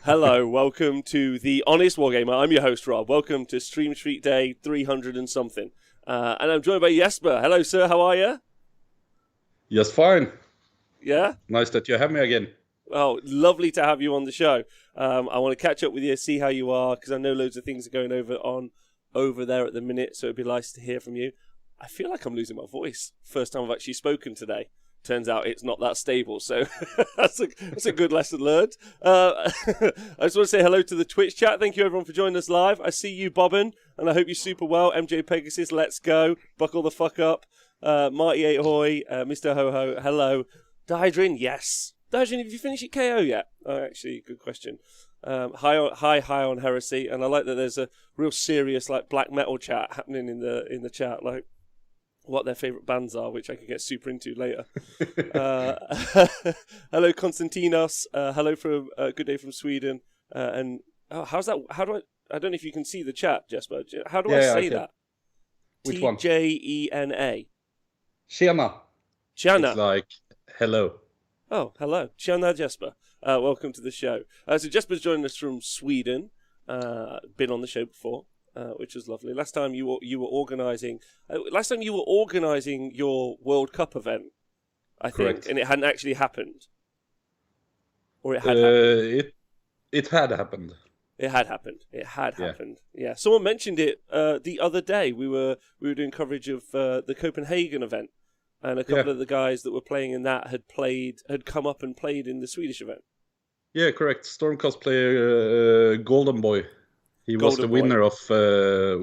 Hello, welcome to The Honest Wargamer. I'm your host, Rob. Welcome to Stream Street Day 300 and something. And I'm joined by Jesper. Hello, sir. How are you? Yes, fine. Yeah? Nice that you have me again. Oh, lovely to have you on the show. I want to catch up with you, see how you are, because I know loads of things are going over there at the minute, so it'd be nice to hear from you. I feel like I'm losing my voice. First time I've actually spoken today. Turns out it's not that stable, so that's a good lesson learned. I just want to say hello to the Twitch chat. Thank you everyone for joining us live. I see you bobbing, and I hope you're super well. MJ Pegasus, let's go. Buckle the fuck up. Marty 8 Hoy, Mr. Ho Ho, hello. Dihydrin, yes. Dihydrin, have you finished your KO yet? Oh, actually, good question. High on heresy, and I like that there's a real serious like black metal chat happening in the chat, like what their favourite bands are, which I could get super into later. Hello, Konstantinos. Hello from Good Day from Sweden. And how's that? I don't know if you can see the chat, Jesper. How do I say that? Which one? Tjena. Tjena. Tjena. It's like hello. Oh, hello. Tjena, Jesper. Welcome to the show. So Jesper's joining us from Sweden. Been on the show before. Which was lovely. Last time you were organising your World Cup event, I think, Correct. and it hadn't actually happened, or it had happened. It had happened. It had happened. It had happened. Yeah. Someone mentioned it the other day. We were doing coverage of the Copenhagen event, and a couple of the guys that were playing in that had come up and played in the Swedish event. Yeah, correct. Stormcast player Golden Boy. He was the winner of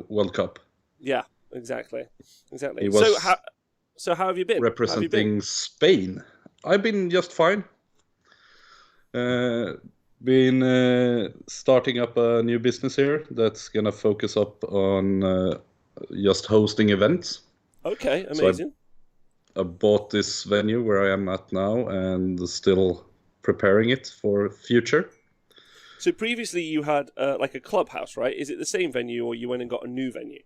World Cup. Yeah, exactly. He was so how have you been? Representing Spain. I've been just fine. Been starting up a new business here that's going to focus up on just hosting events. Okay, amazing. So I bought this venue where I am at now and still preparing it for future. So previously you had like a clubhouse, right? Is it the same venue, or you went and got a new venue?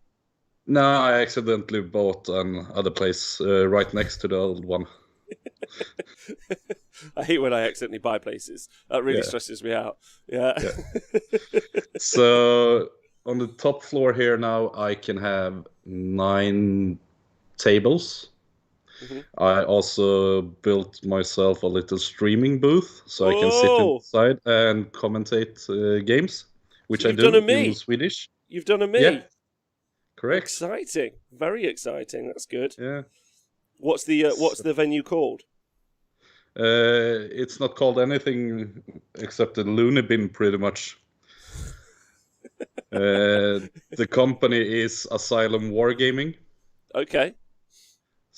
No, I accidentally bought another place right next to the old one. I hate when I accidentally buy places. That really stresses me out. Yeah. So on the top floor here now, I can have 9 tables. Mm-hmm. I also built myself a little streaming booth, so I can sit inside and commentate games, which I do in Swedish. You've done a me? Yeah, correct. Exciting, very exciting. That's good. Yeah. What's the venue called? It's not called anything except the Looney Bin, pretty much. The company is Asylum Wargaming. Okay.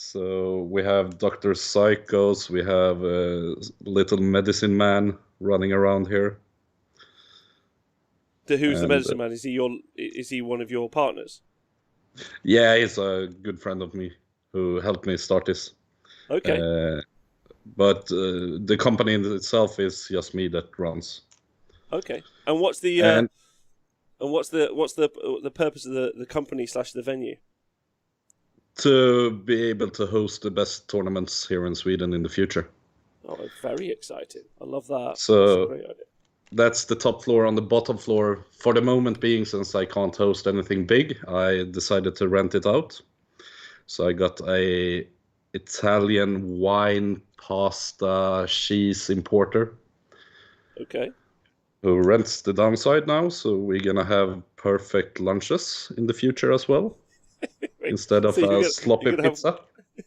So we have Dr. Psychos, we have Little Medicine Man running around here. Who's the Medicine Man? Is he one of your partners? Yeah, he's a good friend of me who helped me start this. Okay. But the company in itself is just me that runs. Okay. And what's the purpose of the company / the venue? To be able to host the best tournaments here in Sweden in the future. Oh, very exciting. I love that. So that's a great idea. That's the top floor. On the bottom floor, for the moment being, since I can't host anything big, I decided to rent it out. So I got a Italian wine, pasta, cheese importer. Okay. Who rents the downside now, so we're going to have perfect lunches in the future as well. Instead of sloppy pizza.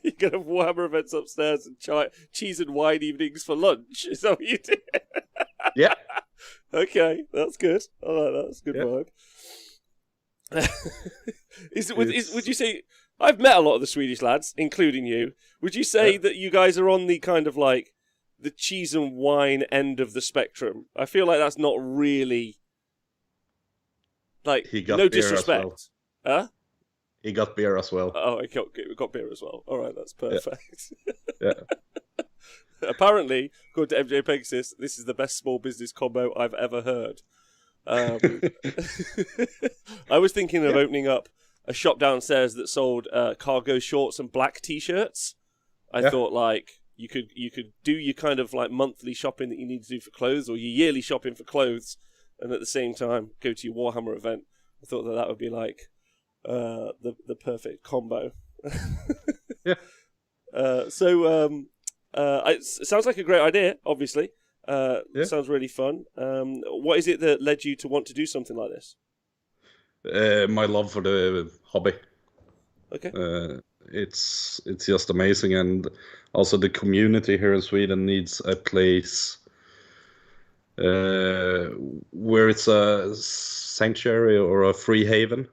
You're going to have Warhammer events upstairs and cheese and wine evenings for lunch. Is that what you do? Yeah. Okay, that's good. I like that. That's a good vibe. Would you say... I've met a lot of the Swedish lads, including you. Would you say that you guys are on the kind of like the cheese and wine end of the spectrum? I feel like that's not really... Like, no disrespect. Huh? He got beer as well. Oh, he got beer as well. All right, that's perfect. Yeah. Apparently, according to MJ Pegasus, this is the best small business combo I've ever heard. I was thinking of opening up a shop downstairs that sold cargo shorts and black t-shirts. I thought, like, you could do your kind of like monthly shopping that you need to do for clothes, or your yearly shopping for clothes, and at the same time go to your Warhammer event. I thought that would be like the perfect combo. Yeah. It sounds like a great idea. Obviously, Yeah. sounds really fun. What is it that led you to want to do something like this? My love for the hobby. Okay. It's just amazing, and also the community here in Sweden needs a place where it's a sanctuary or a free haven.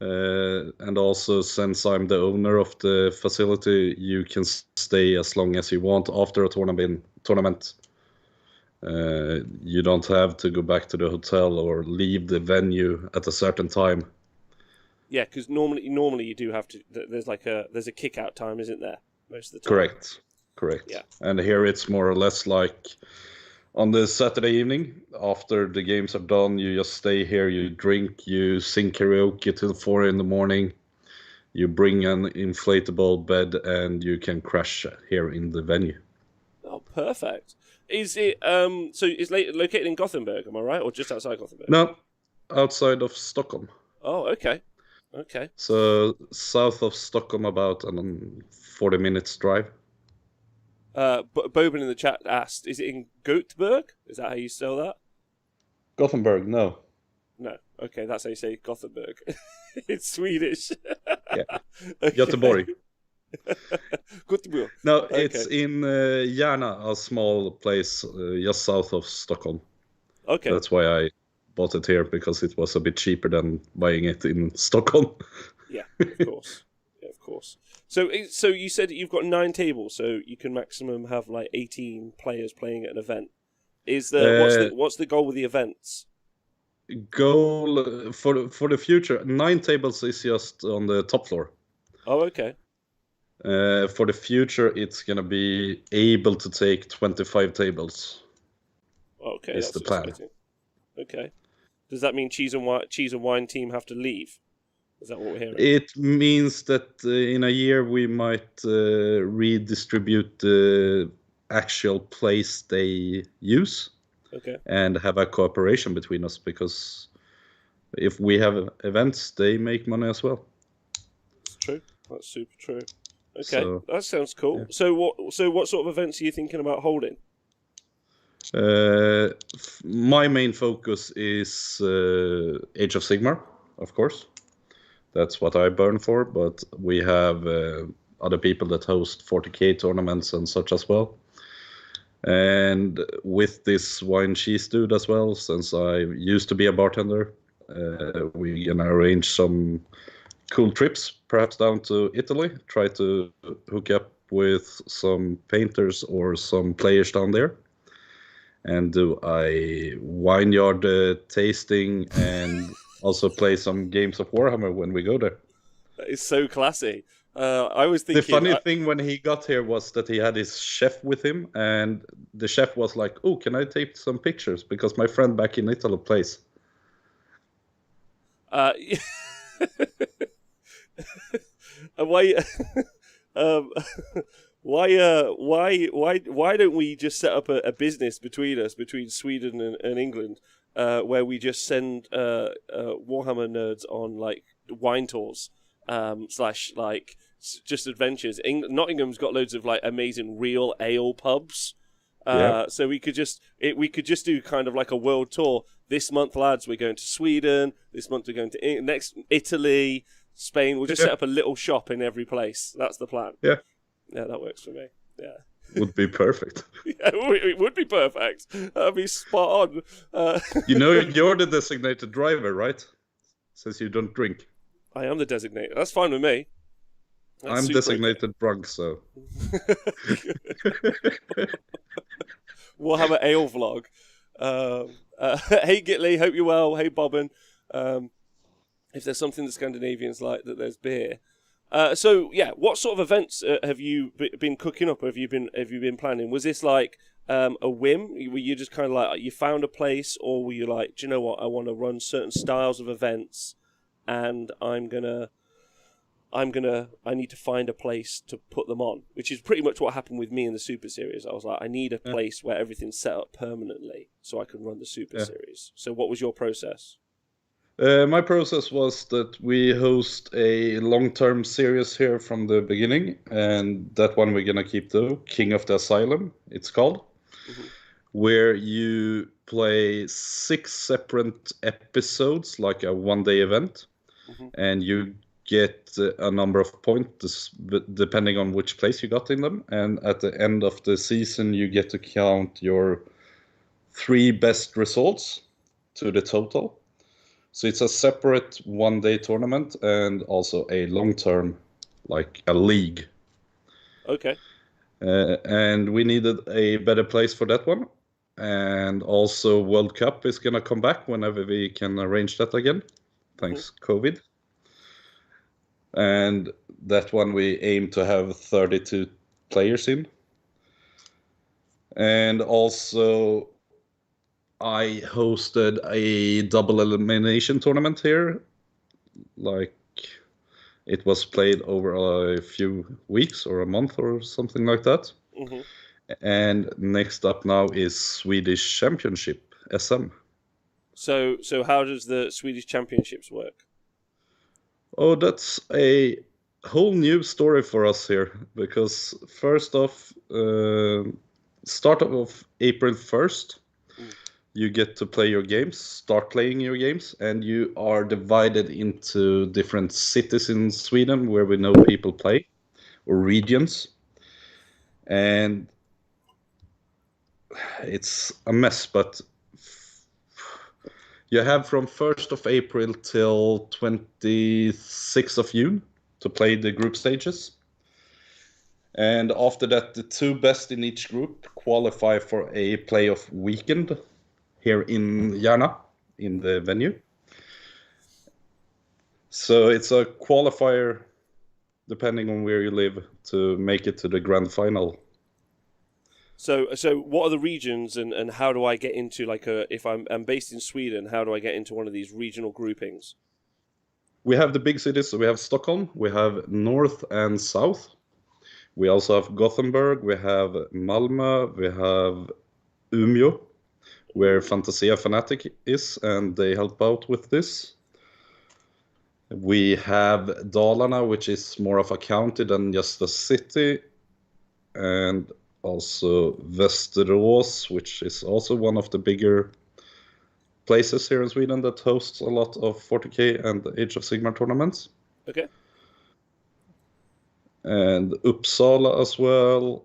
And also, since I'm the owner of the facility, you can stay as long as you want after a tournament. You don't have to go back to the hotel or leave the venue at a certain time. Yeah, because normally you do have to. There's a kick out time, isn't there? Most of the time. Correct. Yeah. And here it's more or less like on the Saturday evening after the games are done, you just stay here, you drink, you sing karaoke till 4 a.m. You bring an inflatable bed, and you can crash here in the venue. Oh, perfect. Is it so? It's located in Gothenburg, am I right, or just outside Gothenburg? No, outside of Stockholm. Oh, okay. So south of Stockholm, about 40 minutes drive. Boban in the chat asked, "Is it in Göteborg? Is that how you spell that?" Gothenburg, no. No. Okay, that's how you say Gothenburg. It's Swedish. Yeah. Okay. Göteborg. Göteborg. No, Okay. it's in Järna, a small place just south of Stockholm. Okay. That's why I bought it here, because it was a bit cheaper than buying it in Stockholm. Yeah, of course. Yeah, of course. So you said that you've got 9 tables, so you can maximum have like 18 players playing at an event. What's the goal with the events? Goal for the future, 9 tables is just on the top floor. Oh, okay. For the future, it's gonna be able to take 25 tables. Okay, is that's the plan. exciting. Okay. Does that mean cheese and wine team have to leave? Is that what we're hearing? It means that in a year we might redistribute the actual place they use. Okay. And have a cooperation between us, because if we have events, they make money as well. That's true. That's super true. Okay, So, that sounds cool. yeah. So what sort of events are you thinking about holding? My main focus is Age of Sigmar, of course. That's what I burn for, but we have other people that host 40k tournaments and such as well. And with this wine cheese dude as well, since I used to be a bartender, we're gonna arrange some cool trips, perhaps down to Italy, try to hook up with some painters or some players down there, and do a vineyard tasting, and also play some games of Warhammer when we go there. That is so classy. I was thinking. The funny thing when he got here was that he had his chef with him, and the chef was like, "Oh, can I take some pictures? Because my friend back in Italy plays." Why? Why don't we just set up a business between Sweden and England, where we just send Warhammer nerds on like wine tours, slash like just adventures. Nottingham's got loads of like amazing real ale pubs. So we could just do kind of like a world tour. This month, lads, we're going to Sweden. This month, we're going to next Italy, Spain. We'll just set up a little shop in every place. That's the plan. Yeah, that works for me. Yeah, would be perfect. Yeah, it would be perfect. That'd be spot on. You're the designated driver, right? Since you don't drink. I am the designated. That's fine with me. I'm designated drunk, so. We'll have an ale vlog. Hey Gitley, hope you're well. Hey Bobbin. If there's something the Scandinavians like, that there's beer. So yeah, what sort of events have you been cooking up? Have you been planning? Was this like a whim? Were you just kind of like you found a place, or were you like, do you know what? I want to run certain styles of events, and I'm gonna I need to find a place to put them on, which is pretty much what happened with me in the Super Series. I was like, I need a place where everything's set up permanently so I can run the Super Series. So what was your process? My process was that we host a long-term series here from the beginning, and that one we're gonna keep though, King of the Asylum, it's called, where you play 6 separate episodes, like a one-day event, and you get a number of points depending on which place you got in them, and at the end of the season you get to count your 3 best results to the total. So it's a separate one-day tournament and also a long-term, like a league. Okay. And we needed a better place for that one. And also World Cup is going to come back whenever we can arrange that again. Thanks, COVID. And that one we aim to have 32 players in. And also I hosted a double elimination tournament here. Like, it was played over a few weeks or a month or something like that. And next up now is Swedish Championship, SM. So how does the Swedish Championships work? Oh, that's a whole new story for us here. Because first off, start of April 1st, you get to play your games, start playing your games, and you are divided into different cities in Sweden where we know people play, or regions. And it's a mess, but you have from 1st of April till 26th of June to play the group stages. And after that, the 2 best in each group qualify for a playoff weekend here in Järna, in the venue. So it's a qualifier, depending on where you live, to make it to the grand final. So what are the regions, and how do I get into, like, if I'm based in Sweden, how do I get into one of these regional groupings? We have the big cities. So we have Stockholm, we have North and South. We also have Gothenburg, we have Malmö, we have Umeå, where Fantasia Fanatic is, and they help out with this. We have Dalarna, which is more of a county than just a city, and also Västerås, which is also one of the bigger places here in Sweden that hosts a lot of 40K and Age of Sigmar tournaments. Okay. And Uppsala as well,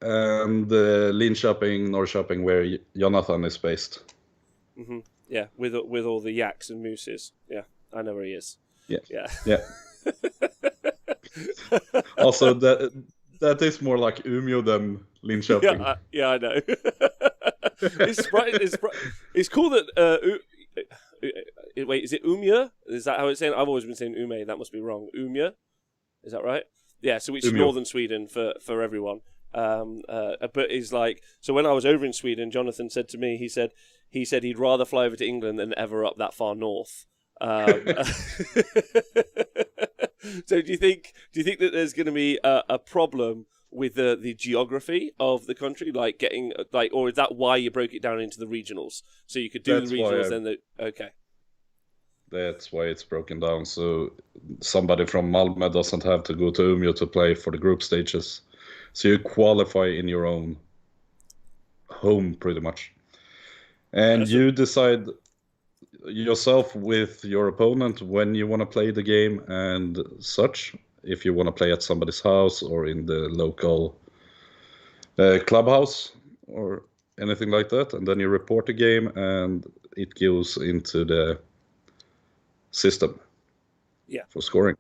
and Linköping, Norrköping, where Jonathan is based. Yeah, with all the yaks and mooses. Yeah, I know where he is. Yeah. Also, that is more like Umeå than Linköping. Yeah, I know. It's cool that. Wait, is it Umeå? Is that how it's saying? I've always been saying Umeå. That must be wrong. Umeå, is that right? Yeah. So it's northern Sweden for everyone. But it's like, so when I was over in Sweden, Jonathan said to me, he said he'd rather fly over to England than ever up that far north. So do you think that there's going to be a problem with the geography of the country, like getting or is that why you broke it down into the regionals, so you could do the regionals? Okay. That's why it's broken down, so somebody from Malmö doesn't have to go to Umeå to play for the group stages. So you qualify in your own home, pretty much. And you decide yourself with your opponent when you want to play the game and such. If you want to play at somebody's house or in the local clubhouse or anything like that. And then you report the game and it goes into the system for scoring.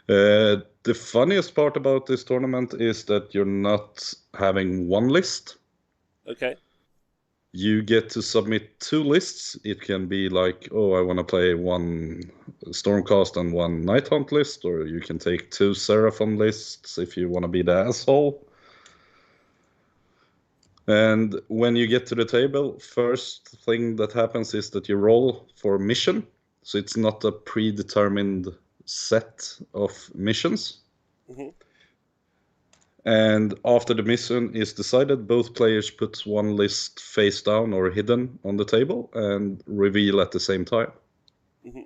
The funniest part about this tournament is that you're not having one list. Okay. You get to submit 2 lists. It can be like, I want to play 1 Stormcast and 1 Night Hunt list, or you can take 2 Seraphon lists if you want to be the asshole. And when you get to the table, first thing that happens is that you roll for mission. So it's not a predetermined set of missions. Mm-hmm. And after the mission is decided, both players put one list face down or hidden on the table and reveal at the same time. Mm-hmm.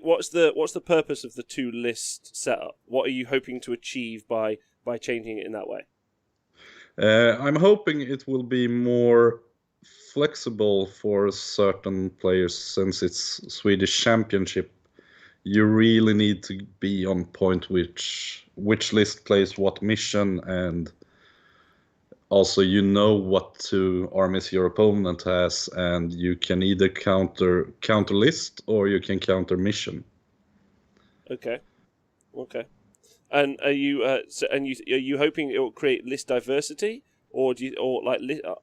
What's the purpose of the 2 list setup? What are you hoping to achieve by changing it in that way? I'm hoping it will be more flexible for certain players, since it's Swedish Championship. You really need to be on point which list plays what mission, and also what 2 armies your opponent has, and you can either counter list or you can counter mission. Okay. And are you are you hoping it will create list diversity, or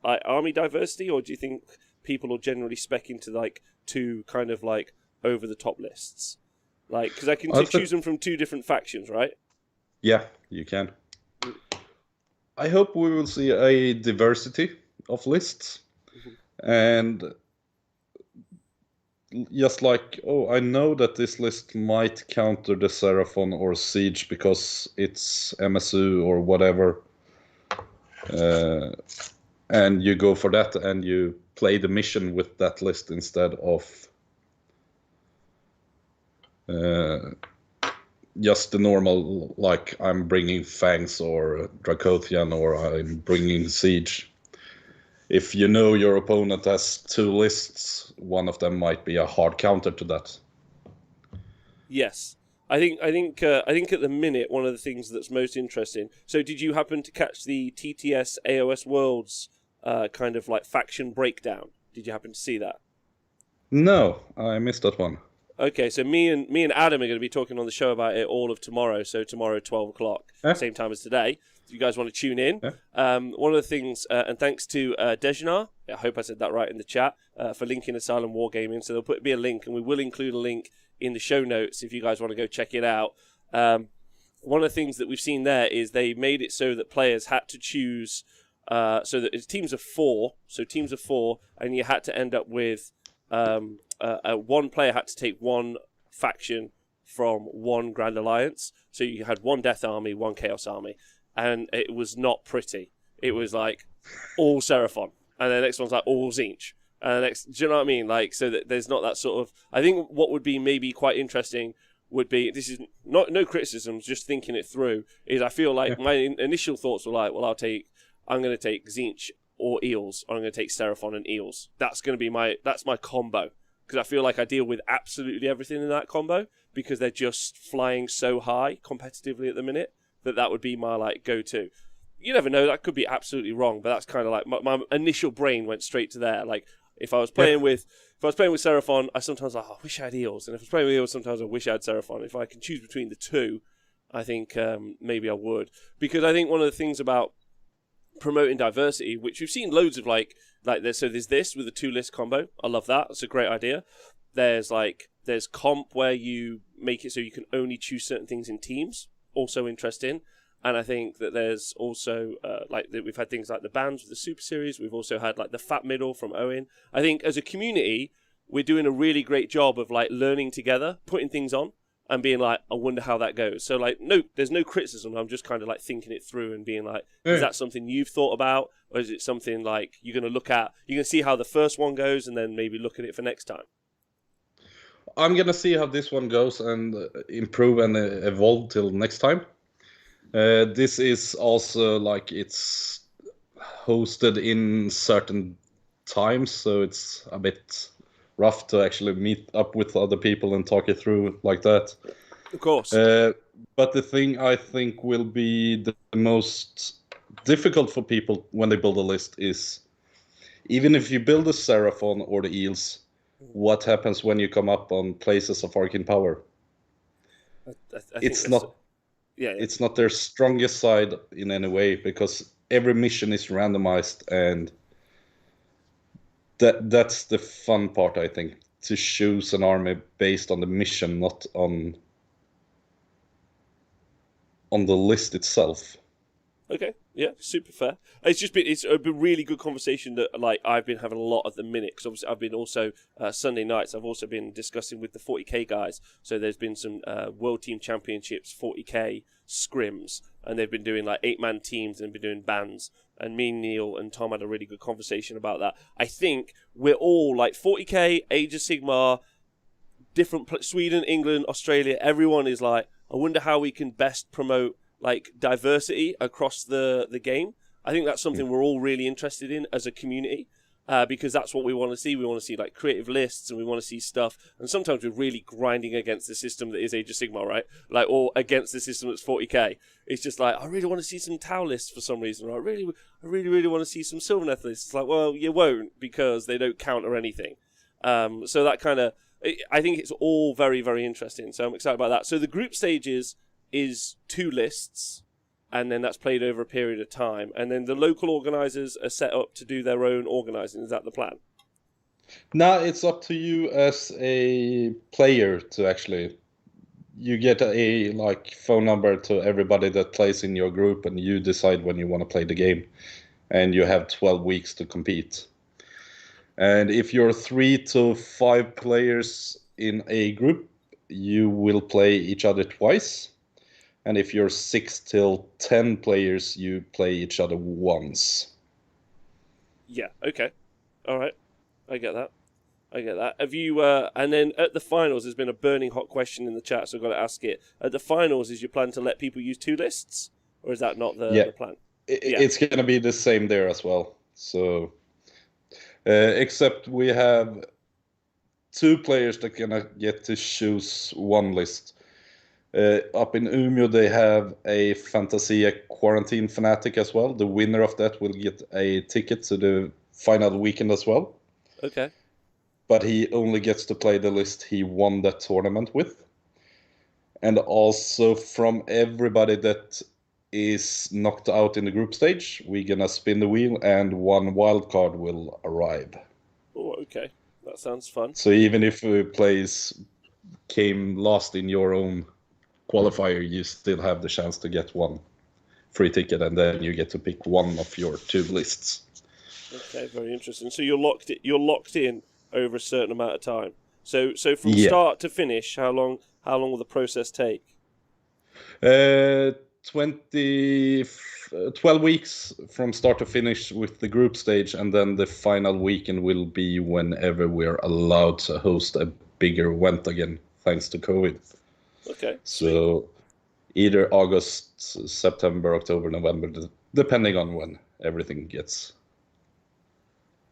army diversity, or do you think people will generally spec into like 2 kind of like over the top lists? Like, because I can choose them from 2 different factions, right? Yeah, you can. I hope we will see a diversity of lists. Mm-hmm. And just like, I know that this list might counter the Seraphon or Siege because it's MSU or whatever. And you go for that and you play the mission with that list instead of just the normal, like I'm bringing Fangs or Dracothian or I'm bringing Siege. If you know your opponent has 2 lists, one of them might be a hard counter to that. Yes, I think at the minute one of the things that's most interesting. So, did you happen to catch the TTS AOS Worlds kind of like faction breakdown? Did you happen to see that? No, I missed that one. Okay, so me and Adam are going to be talking on the show about it all of tomorrow. So tomorrow, 12 o'clock, same time as today. If you guys want to tune in, one of the things, and thanks to Dejnar, I hope I said that right in the chat, for linking Asylum Wargaming. So there'll be a link, and we will include a link in the show notes if you guys want to go check it out. One of the things that we've seen there is they made it so that players had to choose, so that it's teams of 4, and you had to end up with one player had to take one faction from one Grand Alliance. So you had one Death Army, one Chaos Army, and it was not pretty. It was like all Seraphon, and the next one's like all Tzeentch, and the next, do you know what I mean? Like, so that there's not that sort of. I think what would be maybe quite interesting would be, this is no criticisms, just thinking it through, is I feel like my initial thoughts were like, well, I'm going to take Tzeentch or Eels, or I'm going to take Seraphon and Eels. That's going to be my combo, because I feel like I deal with absolutely everything in that combo, because they're just flying so high competitively at the minute that would be my like go-to. You never know, that could be absolutely wrong, but that's kind of like my initial brain went straight to there. Like, if I was playing with Seraphon, I sometimes like, I wish I had Eels, and if I was playing with Eels, sometimes I wish I had Seraphon. If I can choose between the 2, I think maybe I would, because I think one of the things about promoting diversity, which we've seen loads of like this. So there's this with a 2 list combo. I love that. It's a great idea. There's comp where you make it so you can only choose certain things in teams. Also interesting. And I think that there's also we've had things like the bands with the Super Series. We've also had like the Fat Middle from Owen. I think as a community, we're doing a really great job of like learning together, putting things on, and being like, I wonder how that goes. So like, no, there's no criticism. I'm just kind of like thinking it through and being like, is that something you've thought about, or is it something like you're going to look at? You're going to see how the first one goes, and then maybe look at it for next time. I'm going to see how this one goes and improve and evolve till next time. This is also like it's hosted in certain times, so it's a bit rough to actually meet up with other people and talk it through like that. Of course. But the thing I think will be the most difficult for people when they build a list is, even if you build a Seraphon or the Eels, what happens when you come up on places of Arcane Power? It's not their strongest side in any way, because every mission is randomized, and that's the fun part, I think, to choose an army based on the mission, not on the list itself. Okay, yeah, super fair. It's a really good conversation that like I've been having a lot at the minute because obviously I've been also Sunday nights. I've also been discussing with the 40k guys. So there's been some World Team Championships 40k scrims, and they've been doing like 8-man teams and been doing bands. And me, Neil, and Tom had a really good conversation about that. I think we're all like 40k, Age of Sigmar, different Sweden, England, Australia. Everyone is like, I wonder how we can best promote like diversity across the game. I think that's something we're all really interested in as a community, because that's what we want to see. We want to see like creative lists, and we want to see stuff. And sometimes we're really grinding against the system that is Age of Sigmar, right? Like, or against the system that's 40k. It's just like, I really want to see some Tau lists for some reason. Or I really want to see some Sylvaneth lists. It's like, well, you won't because they don't count or anything. So that kind of, I think it's all very, very interesting. So I'm excited about that. So the group stages is 2 lists, and then that's played over a period of time, and then the local organisers are set up to do their own organising. Is that the plan? No, it's up to you as a player to actually. You get a like phone number to everybody that plays in your group, and you decide when you want to play the game, and you have 12 weeks to compete. And if you're 3 to 5 players in a group, you will play each other twice. And if you're 6 till 10 players, you play each other once. Yeah, okay. All right. I get that. Have you, and then at the finals, there's been a burning hot question in the chat, so I've got to ask it. At the finals, is your plan to let people use 2 lists? Or is that not the plan? It's going to be the same there as well. So, except we have 2 players that are going to get to choose 1 list. Up in Umeå, they have a Fantasia Quarantine Fanatic as well. The winner of that will get a ticket to the final weekend as well. Okay. But he only gets to play the list he won that tournament with. And also from everybody that is knocked out in the group stage, we're going to spin the wheel and 1 wild card will arrive. Oh, okay. That sounds fun. So even if came last in your own qualifier, you still have the chance to get 1 free ticket, and then you get to pick 1 of your 2 lists. Okay, very interesting. So you're locked in over a certain amount of time. So from start to finish, how long will the process take? 12 weeks from start to finish with the group stage, and then the final weekend will be whenever we're allowed to host a bigger event again, thanks to COVID. Okay. So either August, September, October, November, depending on when everything gets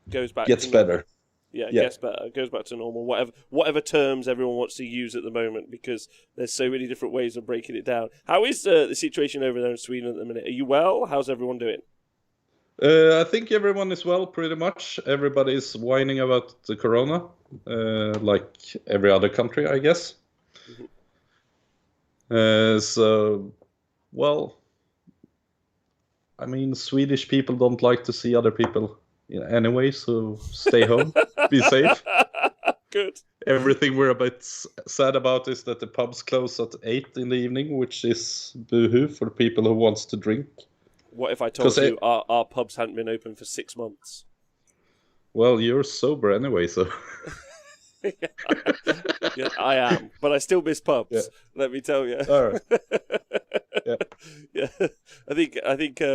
better. Yeah, gets better. Goes back to normal. Whatever terms everyone wants to use at the moment, because there's so many different ways of breaking it down. How is the situation over there in Sweden at the minute? Are you well? How's everyone doing? I think everyone is well, pretty much. Everybody's whining about the corona, like every other country, I guess. Mm-hmm. I mean, Swedish people don't like to see other people anyway, so stay home, be safe. Good. Everything we're a bit sad about is that the pubs close at 8 in the evening, which is boohoo for people who wants to drink. What if I told you our pubs hadn't been open for 6 months? Well, you're sober anyway, so... Yeah, I am, but I still miss pubs. Let me tell you. All right. Yeah. I think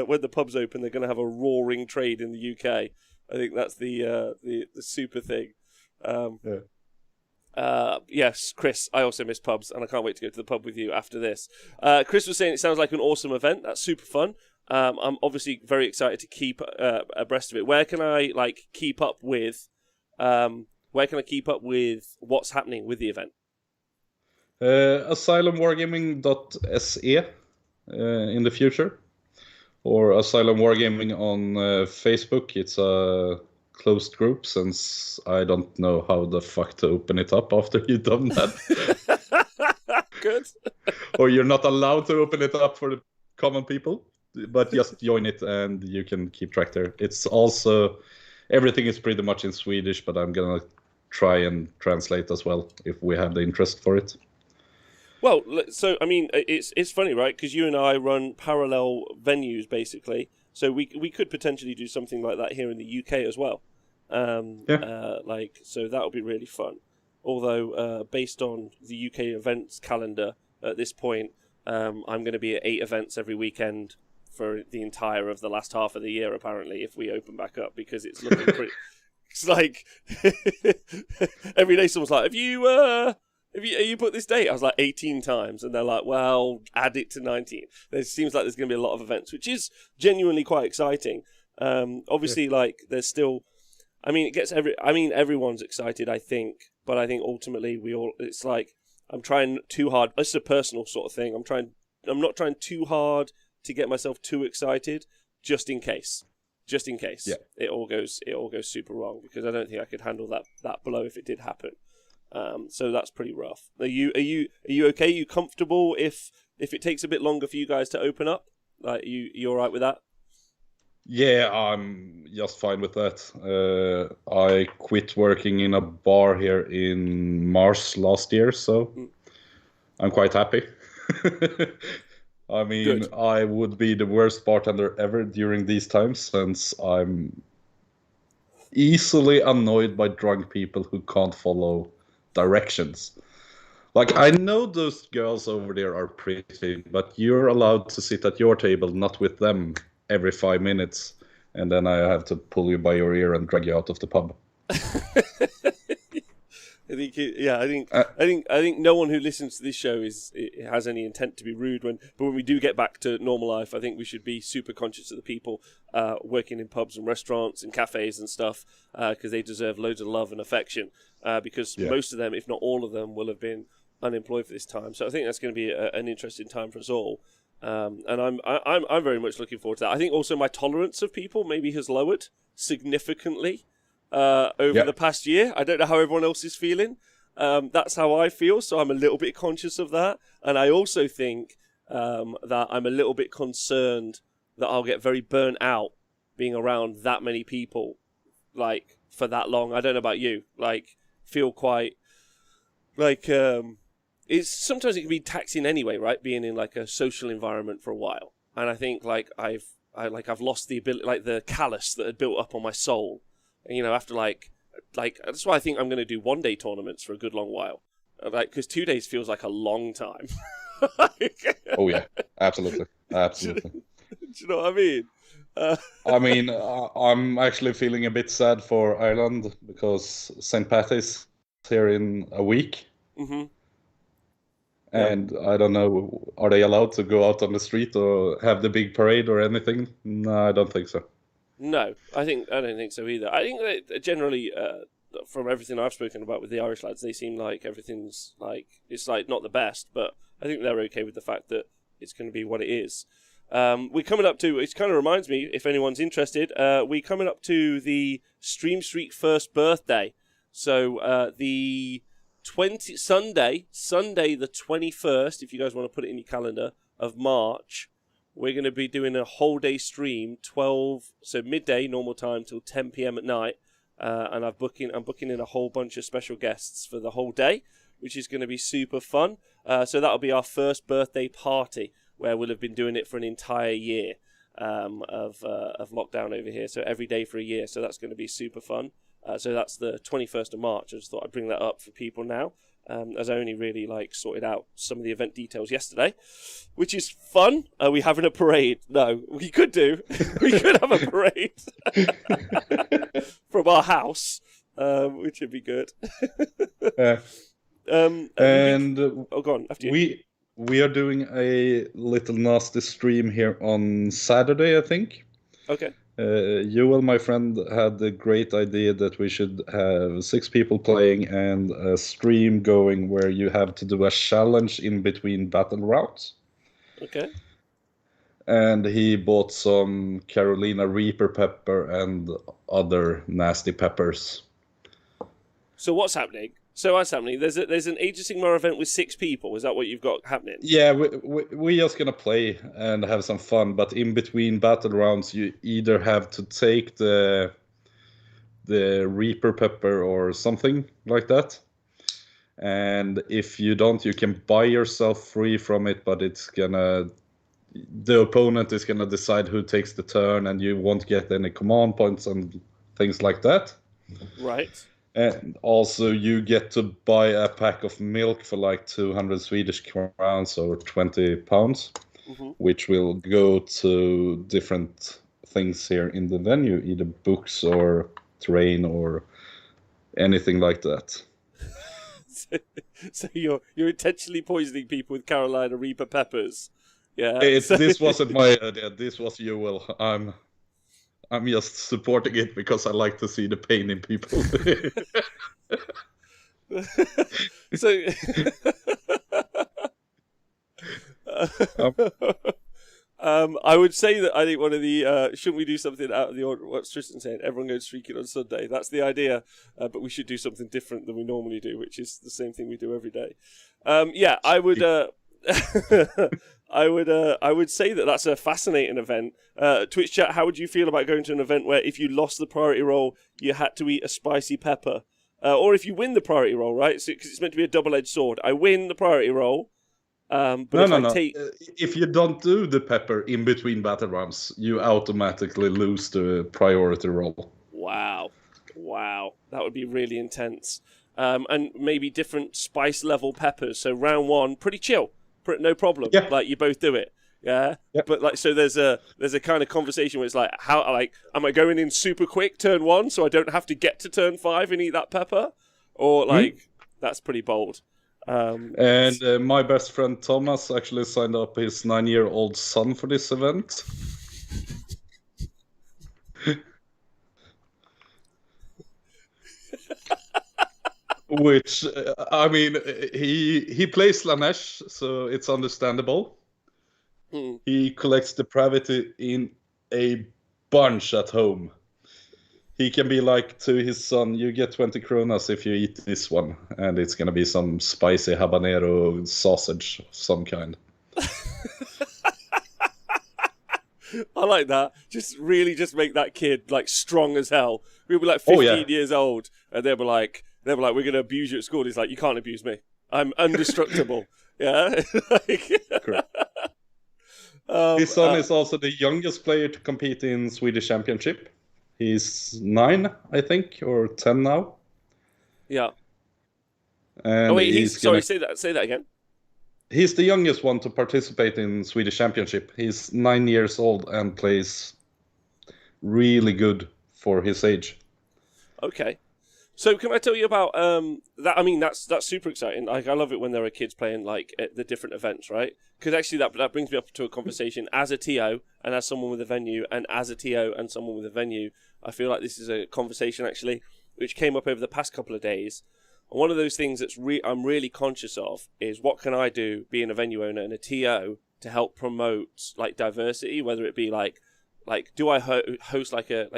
when the pubs open, they're going to have a roaring trade in the UK. I think that's the super thing. Yes, Chris, I also miss pubs, and I can't wait to go to the pub with you after this. Chris was saying it sounds like an awesome event. That's super fun. I'm obviously very excited to keep abreast of it. Where can I keep up with? Where can I keep up with what's happening with the event? AsylumWargaming.se in the future, or Asylum Wargaming on Facebook. It's a closed group, since I don't know how the fuck to open it up after you've done that. Good. Or you're not allowed to open it up for the common people, but just join it and you can keep track there. It's also, everything is pretty much in Swedish, but I'm gonna try and translate as well if we have the interest for it. Well, so I mean, it's funny, right? Because you and I run parallel venues, basically. So we could potentially do something like that here in the UK as well. Yeah. So that would be really fun. Although, based on the UK events calendar at this point, I'm going to be at 8 events every weekend for the entire of the last half of the year. Apparently, if we open back up, because it's looking pretty. It's like every day someone's like, "Have you put this date?" I was like 18 times, and they're like, "Well, add it to 19." It seems like there's going to be a lot of events, which is genuinely quite exciting. Obviously, like there's still, I mean, everyone's excited, I think, but I think ultimately it's like I'm trying too hard. This is a personal sort of thing. I'm not trying too hard to get myself too excited, just in case. Yeah. It all goes super wrong, because I don't think I could handle that blow if it did happen. So that's pretty rough. Are you okay? Are you comfortable if it takes a bit longer for you guys to open up? Like you all right with that? Yeah, I'm just fine with that. I quit working in a bar here in March last year, so I'm quite happy. I mean, Good. I would be the worst bartender ever during these times, since I'm easily annoyed by drunk people who can't follow directions. Like, I know those girls over there are pretty, but you're allowed to sit at your table, not with them, every 5 minutes, and then I have to pull you by your ear and drag you out of the pub. I think no one who listens to this show has any intent to be rude. But when we do get back to normal life, I think we should be super conscious of the people working in pubs and restaurants and cafes and stuff, because they deserve loads of love and affection. Because most of them, if not all of them, will have been unemployed for this time. So I think that's going to be an interesting time for us all. And I'm very much looking forward to that. I think also my tolerance of people maybe has lowered significantly over the past year. I don't know how everyone else is feeling. That's how I feel, so I'm a little bit conscious of that. And I also think that I'm a little bit concerned that I'll get very burnt out being around that many people, like, for that long. I don't know about you. Like, feel quite like sometimes it can be taxing anyway, right? Being in like a social environment for a while, and I think like I've lost the ability, like the callus that had built up on my soul. And, after like that's why I think I'm going to do 1-day tournaments for a good long while, like, because 2 days feels like a long time. Oh yeah, absolutely. Do you know what I mean? I mean, I'm actually feeling a bit sad for Ireland, because St. Patty's here in a week. Mm-hmm. And I don't know, are they allowed to go out on the street or have the big parade or anything? No, I don't think so. No, I don't think so either. I think that generally, from everything I've spoken about with the Irish lads, they seem like everything's like, it's like not the best, but I think they're okay with the fact that it's going to be what it is. We're coming up to, it kind of reminds me, if anyone's interested, we're coming up to the Stream Street first birthday. So the Sunday the 21st, if you guys want to put it in your calendar, of March, we're going to be doing a whole day stream, so midday normal time till 10 p.m. at night, and I'm booking in a whole bunch of special guests for the whole day, which is going to be super fun. So that'll be our first birthday party, where we'll have been doing it for an entire year of lockdown over here. So every day for a year. So that's going to be super fun. So that's the 21st of March. I just thought I'd bring that up for people now, as I only really sorted out some of the event details yesterday, which is fun. Are we having a parade? No, we could do. We could have a parade from our house, which would be good. Oh, go on, after you. We are doing a little nasty stream here on Saturday, I think. Okay. Joel, my friend, had the great idea that we should have 6 people playing and a stream going where you have to do a challenge in between battle rounds. Okay. And he bought some Carolina Reaper pepper and other nasty peppers. So what's happening? There's an Age of Sigmar event with 6 people. Is that what you've got happening? Yeah, we're just gonna play and have some fun. But in between battle rounds, you either have to take the Reaper pepper or something like that, And if you don't, you can buy yourself free from it, but the opponent is gonna decide who takes the turn, and you won't get any command points and things like that. Right. And also, you get to buy a pack of milk for like 200 Swedish crowns or 20 pounds, which will go to different things here in the venue, either books or terrain or anything like that. So you're intentionally poisoning people with Carolina Reaper peppers. Yeah. This wasn't my idea. This was Joel. I'm just supporting it because I like to see the pain in people. So I would say that I think one of the shouldn't we do something out of the order? What's Tristan saying? Everyone goes streaking on Sunday. That's the idea, but we should do something different than we normally do, which is the same thing we do every day. I would. I would say that that's a fascinating event. Twitch chat, how would you feel about going to an event where if you lost the priority roll, you had to eat a spicy pepper? Or if you win the priority roll, right? So, because it's meant to be a double-edged sword. I win the priority roll, but no. If you don't do the pepper in between battle rounds, you automatically lose the priority roll. Wow. That would be really intense. And maybe different spice level peppers. So round one, pretty chill. No problem. Yeah. Like you both do it. Yeah. But like, so there's a kind of conversation where it's like, am I going in super quick turn one so I don't have to get to turn 5 and eat that pepper? Or like, that's pretty bold. And my best friend Thomas actually signed up his 9-year-old son for this event. Which, I mean, he plays Slanesh, so it's understandable. He collects depravity in a bunch at home. He can be like to his son, you get 20 kronas if you eat this one, and it's going to be some spicy habanero sausage of some kind. I like that. Just make that kid like strong as hell. We'll be like 15 years old, and they'll be like, we're going to abuse you at school. He's like, you can't abuse me. I'm indestructible. Yeah. Correct. His son is also the youngest player to compete in Swedish Championship. He's 9, I think, or 10 now. Yeah. And say that again. He's the youngest one to participate in Swedish Championship. He's 9 years old and plays really good for his age. Okay. So can I tell you about that? I mean, that's super exciting. Like, I love it when there are kids playing like at the different events, right? Because actually that brings me up to a conversation as a TO and as someone with a venue, and as a TO and someone with a venue. I feel like this is a conversation actually which came up over the past couple of days. And one of those things that's I'm really conscious of is what can I do, being a venue owner and a TO, to help promote like diversity, whether it be like do I host like a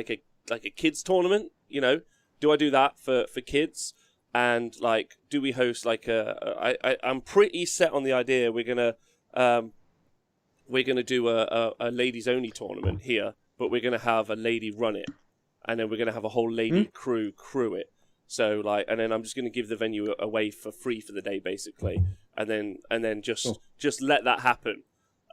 kids tournament, you know? Do I do that for kids? And like, do we host like I'm pretty set on the idea we're gonna do a ladies only tournament here, but we're gonna have a lady run it, and then we're gonna have a whole lady crew it. So like, and then I'm just gonna give the venue away for free for the day basically, and then just let that happen.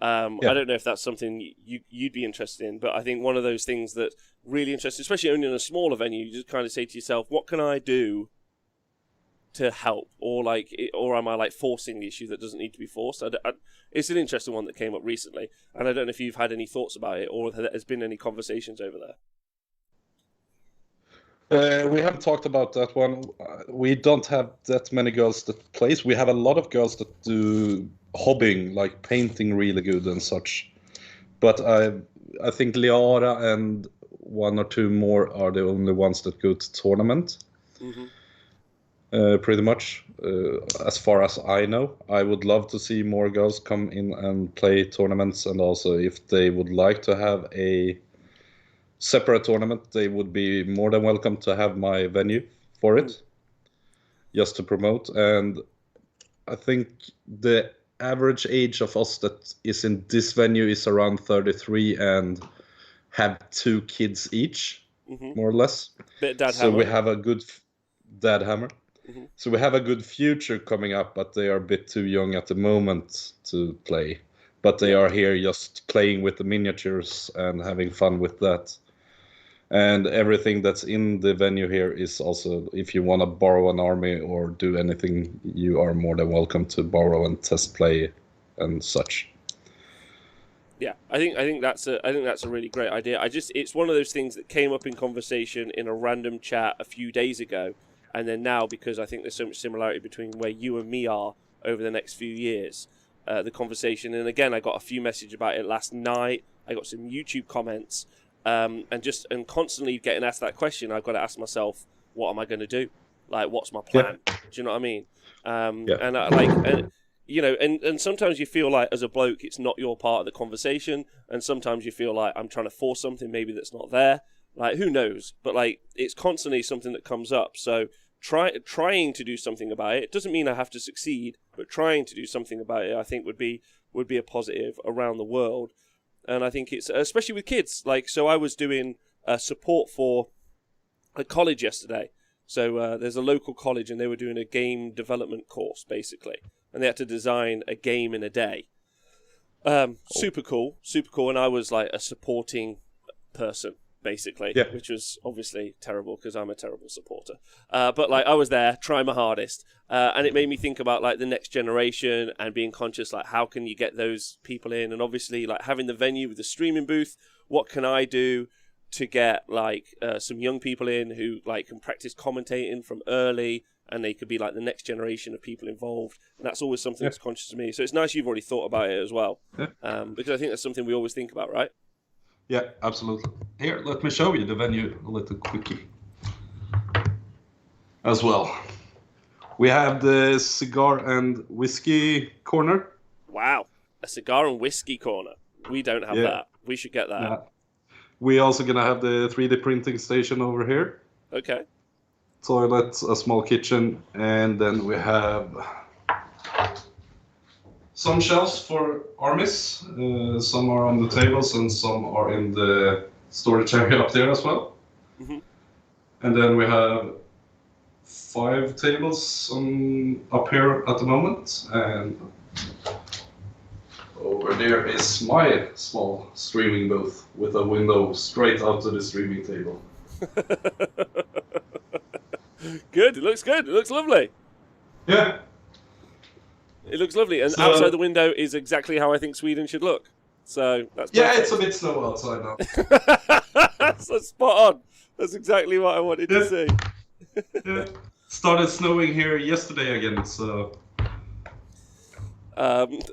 I don't know if that's something you'd be interested in, but I think one of those things that really interesting, especially only in a smaller venue, you just kind of say to yourself, what can I do to help? Or am I like forcing the issue that doesn't need to be forced? It's an interesting one that came up recently, and I don't know if you've had any thoughts about it or there's been any conversations over there. We haven't talked about that one. We don't have that many girls that plays. We have a lot of girls that do hobbying, like painting really good and such. But I think Liara and 1 or 2 more are the only ones that go to tournament. Pretty much, as far as I know. I would love to see more girls come in and play tournaments, and also if they would like to have a separate tournament, they would be more than welcome to have my venue for it, just to promote. And I think the average age of us that is in this venue is around 33 and have 2 kids each, more or less. Bit dad so hammer. we have a good dad hammer. Mm-hmm. So we have a good future coming up, but they are a bit too young at the moment to play. But they are here just playing with the miniatures and having fun with that. And everything that's in the venue here is also, if you want to borrow an army or do anything, you are more than welcome to borrow and test play and such. Yeah, I think that's a really great idea. It's one of those things that came up in conversation in a random chat a few days ago, and then now, because I think there's so much similarity between where you and me are over the next few years, the conversation. And again, I got a few messages about it last night. I got some YouTube comments, and constantly getting asked that question. I've got to ask myself, what am I going to do? Like, what's my plan? Do you know what I mean? And sometimes you feel like, as a bloke, it's not your part of the conversation, and sometimes you feel like I'm trying to force something maybe that's not there. Like, who knows? But like, it's constantly something that comes up. So trying to do something about it doesn't mean I have to succeed, but trying to do something about it, I think, would be a positive around the world. And I think it's especially with kids. Like, so I was doing support for a college yesterday. So there's a local college, and they were doing a game development course, basically. And they had to design a game in a day. Super cool. And I was like a supporting person, basically, which was obviously terrible because I'm a terrible supporter. But like, I was there trying my hardest. And it made me think about like the next generation and being conscious, like, how can you get those people in? And obviously, like, having the venue with the streaming booth, what can I do to get like some young people in who like can practice commentating from early, and they could be like the next generation of people involved. And that's always something that's conscious to me. So it's nice you've already thought about it as well, because I think that's something we always think about, right? Yeah, absolutely. Here, let me show you the venue a little quickie as well. We have the cigar and whiskey corner. Wow, a cigar and whiskey corner. We don't have that. We should get that. Yeah. We're also going to have the 3D printing station over here. Okay. Toilet, a small kitchen, and then we have some shelves for armies. Some are on the tables and some are in the storage area up there as well. Mm-hmm. And then we have 5 tables up here at the moment, and over there is my small streaming booth with a window straight out to the streaming table. Good. It looks good. It looks lovely. Yeah. It looks lovely. And outside the window is exactly how I think Sweden should look. So that's perfect. Yeah, it's a bit snow outside now. That's spot on. That's exactly what I wanted to see. Yeah. Started snowing here yesterday again, so...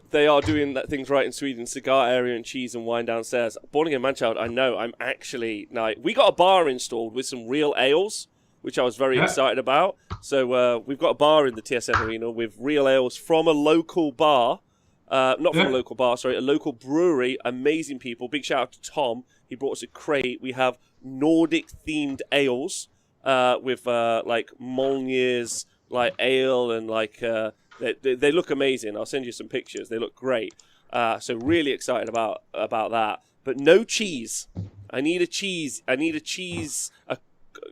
They are doing things right in Sweden. Cigar area and cheese and wine downstairs. Born again man-child, I know. I'm actually... we got a bar installed with some real ales, which I was very excited about. So we've got a bar in the TSN Arena with real ales from a local bar. Not from a local bar, sorry, a local brewery. Amazing people. Big shout out to Tom. He brought us a crate. We have Nordic-themed ales with like Molnir's like ale and like... They look amazing. I'll send you some pictures. They look great. So really excited about that. But no cheese. I need a cheese.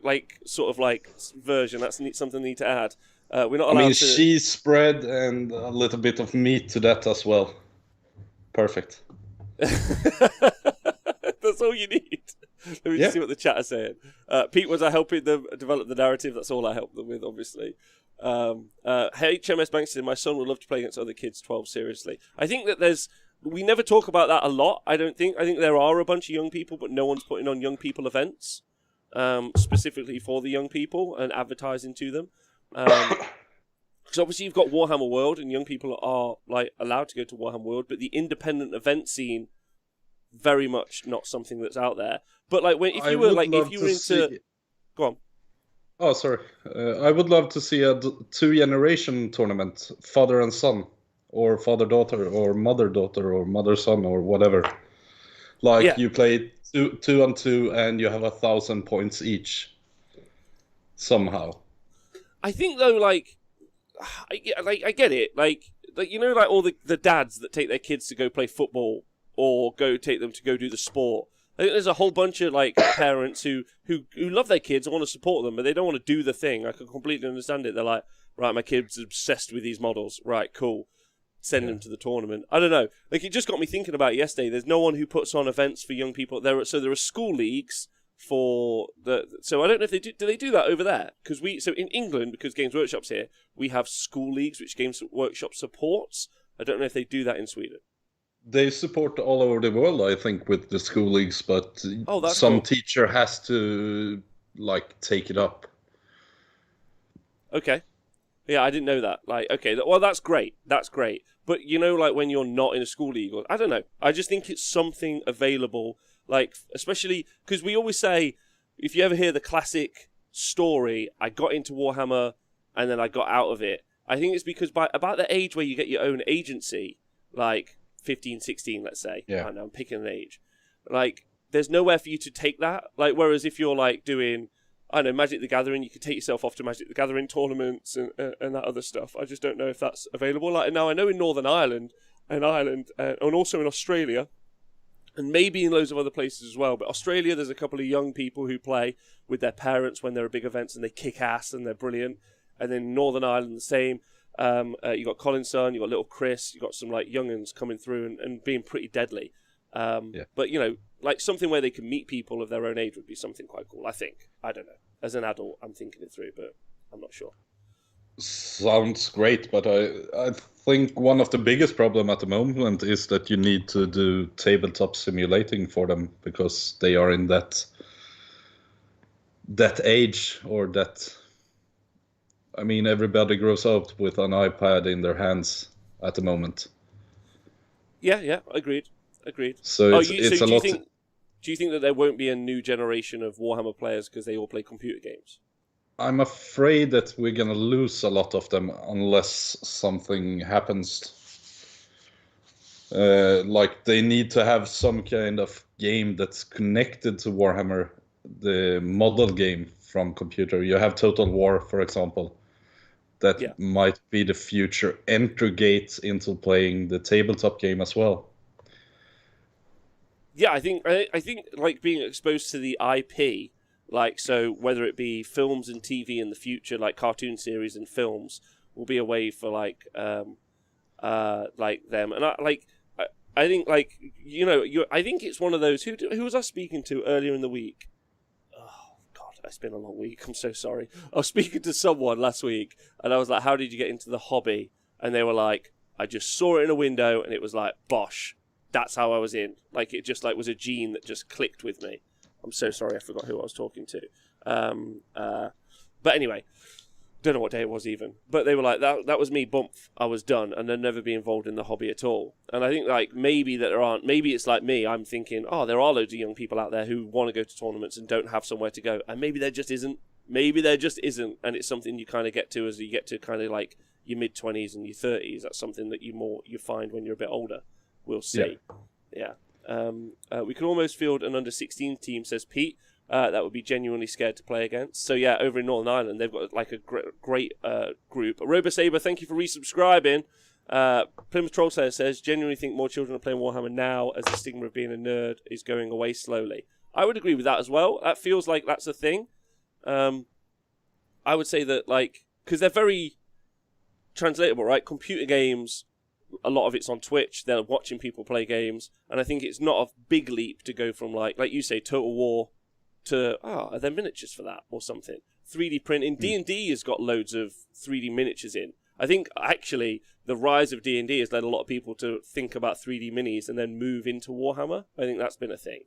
Like sort of like version. That's something I need to add. We're not allowed to... cheese spread and a little bit of meat to that as well. Perfect. That's all you need. Let me just see what the chat is saying. Pete, was I helping them develop the narrative? That's all I helped them with, obviously. HMS Banks said, my son would love to play against other kids 12 seriously. I think that we never talk about that a lot, I don't think. I think there are a bunch of young people, but no one's putting on young people events specifically for the young people and advertising to them. Because obviously you've got Warhammer World and young people are like allowed to go to Warhammer World, but the independent event scene, very much not something that's out there. But like if you were into... Go on. Oh, sorry. I would love to see a 2-generation tournament, father and son, or father-daughter, or mother-daughter, or mother-son, or whatever. Like you play 2 on 2, and you have 1,000 points each. Somehow. I think though, I get it. Like you know, like all the dads that take their kids to go play football or take them to go do the sport. I think there's a whole bunch of like parents who love their kids and want to support them, but they don't want to do the thing. I can completely understand it. They're like, right, my kid's obsessed with these models. Right, cool. Send them to the tournament. I don't know. Like, it just got me thinking about it yesterday. There's no one who puts on events for young people. There are school leagues for the. So I don't know if they do. Do they do that over there? Because in England, because Games Workshop's here, we have school leagues which Games Workshop supports. I don't know if they do that in Sweden. They support all over the world, I think, with the school leagues, but some cool. teacher has to like take it up. Okay. Yeah, I didn't know that. Like, okay, well, that's great. That's great. But, you know, like, when you're not in a school league, I don't know. I just think it's something available, like, especially, because we always say, if you ever hear the classic story, I got into Warhammer, and then I got out of it, I think it's because by about the age where you get your own agency, like 15, 16, let's say. Yeah. I don't know, I'm picking an age. Like, there's nowhere for you to take that. Like, whereas if you're, like, doing... I don't know, Magic the Gathering, you could take yourself off to Magic the Gathering tournaments and that other stuff. I just don't know if that's available. Like, now, I know in Northern Ireland and also in Australia, and maybe in loads of other places as well, but Australia, there's a couple of young people who play with their parents when there are big events and they kick ass and they're brilliant. And then Northern Ireland, the same. You got Colin's son, you got little Chris, you got some like young'uns coming through and being pretty deadly. But, you know, like something where they can meet people of their own age would be something quite cool, I think. I don't know. As an adult, I'm thinking it through, but I'm not sure. Sounds great, but I think one of the biggest problem at the moment is that you need to do tabletop simulating for them because they are in that age or that... I mean, everybody grows up with an iPad in their hands at the moment. Yeah, agreed. So it's a lot... Do you think that there won't be a new generation of Warhammer players because they all play computer games? I'm afraid that we're going to lose a lot of them unless something happens. Like, they need to have some kind of game that's connected to Warhammer, the model game from computer. You have Total War, for example. That might be the future entry gate into playing the tabletop game as well. Yeah, I think like being exposed to the IP, like, so whether it be films and TV in the future, like cartoon series and films, will be a way for like them. And I think like, you know, I think it's one of those. Who was I speaking to earlier in the week? Oh God, it's been a long week. I'm so sorry. I was speaking to someone last week, and I was like, "How did you get into the hobby?" And they were like, "I just saw it in a window, and it was like, bosh." That's how I was in. Like, it just like was a gene that just clicked with me. I'm so sorry, I forgot who I was talking to. But anyway, don't know what day it was even. But they were like, that was me, bump, I was done, and then never be involved in the hobby at all. And I think like maybe it's like me, I'm thinking, oh, there are loads of young people out there who want to go to tournaments and don't have somewhere to go. And maybe there just isn't. And it's something you kind of get to as you get to kind of like your mid-20s and your 30s. That's something that you find when you're a bit older. We'll see. Yeah. We can almost field an under-16 team, says Pete. That would be genuinely scared to play against. So yeah, over in Northern Ireland, they've got like a great group. Robosaber, thank you for resubscribing. Plymouth Troll Slayer says, genuinely think more children are playing Warhammer now as the stigma of being a nerd is going away slowly. I would agree with that as well. That feels like that's a thing. I would say that, like, because they're very translatable, right? Computer games, a lot of it's on Twitch. They're watching people play games, and I think it's not a big leap to go from like you say, Total War to are there miniatures for that or something? 3D printing. D&D has got loads of 3D miniatures in. I think actually the rise of D&D has led a lot of people to think about 3D minis and then move into Warhammer. I think that's been a thing,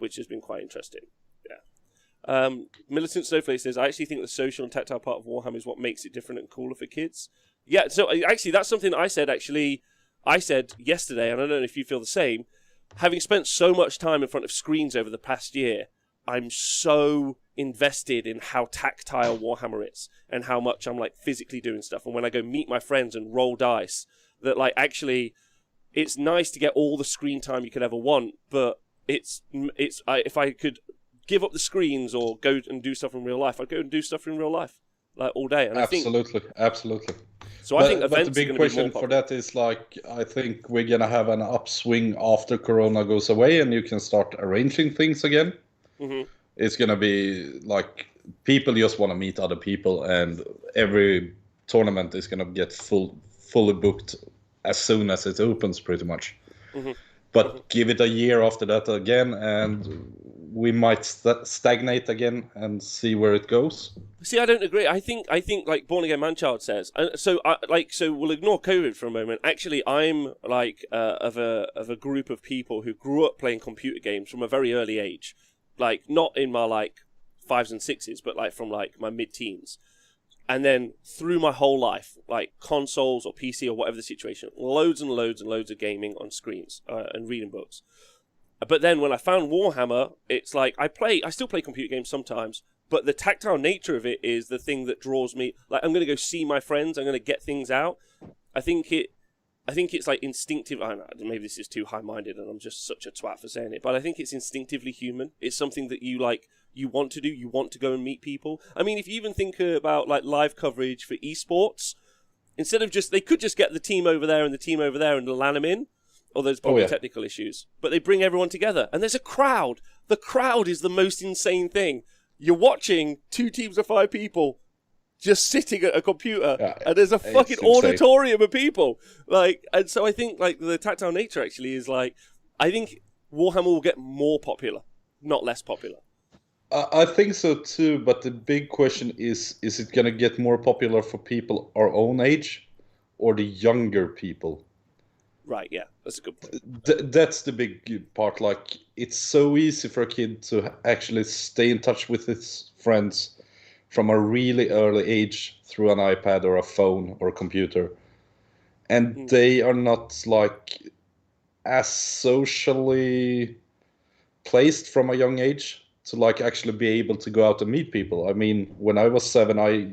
which has been quite interesting. Yeah. Militant Snowflake says, I actually think the social and tactile part of Warhammer is what makes it different and cooler for kids. Yeah, so actually that's something I said yesterday, and I don't know if you feel the same. Having spent so much time in front of screens over the past year, I'm so invested in how tactile Warhammer is and how much I'm like physically doing stuff. And when I go meet my friends and roll dice, that like actually it's nice to get all the screen time you could ever want, but if I could give up the screens or go and do stuff in real life, I'd go and do stuff in real life. like all day. And absolutely. So I think But the events are big going to be more question for popular. that is like, I think we're gonna have an upswing after Corona goes away and you can start arranging things again. Mm-hmm. It's gonna be like people just want to meet other people, and every tournament is gonna get fully booked as soon as it opens, pretty much. Mm-hmm. But give it a year after that again, and we might stagnate again and see where it goes. See, I don't agree. I think like Born Again Manchild says. So we'll ignore COVID for a moment. Actually, I'm like of a group of people who grew up playing computer games from a very early age, like not in my like 5s and 6s, but like from like my mid-teens, and then through my whole life, like consoles or PC or whatever the situation, loads and loads and loads of gaming on screens and reading books. But then when I found Warhammer, it's like I still play computer games sometimes, but the tactile nature of it is the thing that draws me. Like, I'm going to go see my friends, I'm going to get things out. I think it's like instinctive. I don't know, maybe this is too high-minded and I'm just such a twat for saying it, but I think it's instinctively human. It's something that you want to do. You want to go and meet people. I mean, if you even think about like live coverage for esports, instead of they could just get the team over there and the team over there and LAN them in. Or there's probably technical issues. But they bring everyone together. And there's a crowd. The crowd is the most insane thing. You're watching 2 teams of 5 people just sitting at a computer. Yeah, and there's a fucking auditorium of people. Like, and so I think like the tactile nature actually is like, I think Warhammer will get more popular, not less popular. I think so too. But the big question is it going to get more popular for people our own age or the younger people? Right, yeah, that's a good point. That's the big part. Like, it's so easy for a kid to actually stay in touch with his friends from a really early age through an iPad or a phone or a computer. And they are not, like, as socially placed from a young age to, like, actually be able to go out and meet people. I mean, when I was 7, I